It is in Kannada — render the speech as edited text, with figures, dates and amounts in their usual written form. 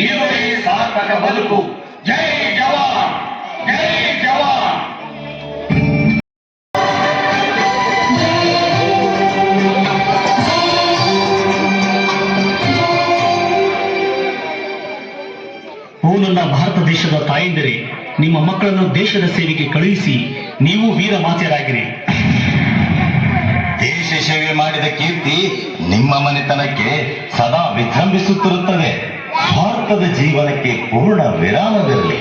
ಇದುವೇ ಸಾರ್ಥಕ ಬದುಕು. ಜೈ ಜವಾನ್, ಜೈ ಜವಾನ್. ಓ ನನ್ನ ಭಾರತ ದೇಶದ ತಾಯಂದಿರೇ, ನಿಮ್ಮ ಮಕ್ಕಳನ್ನು ದೇಶದ ಸೇವೆಗೆ ಕಳುಹಿಸಿ ನೀವು ವೀರ ಮಾತೆಯರಾಗಿರಿ. ದೇಶ ಸೇವೆ ಮಾಡಿದ ಕೀರ್ತಿ ನಿಮ್ಮ ಮನೆತನಕ್ಕೆ ಸದಾ ವಿಜೃಂಭಿಸುತ್ತಿರುತ್ತದೆ. ಭಾರತದ ಜೀವನಕ್ಕೆ ಪೂರ್ಣ ವಿರಾಮವಿರಲಿ.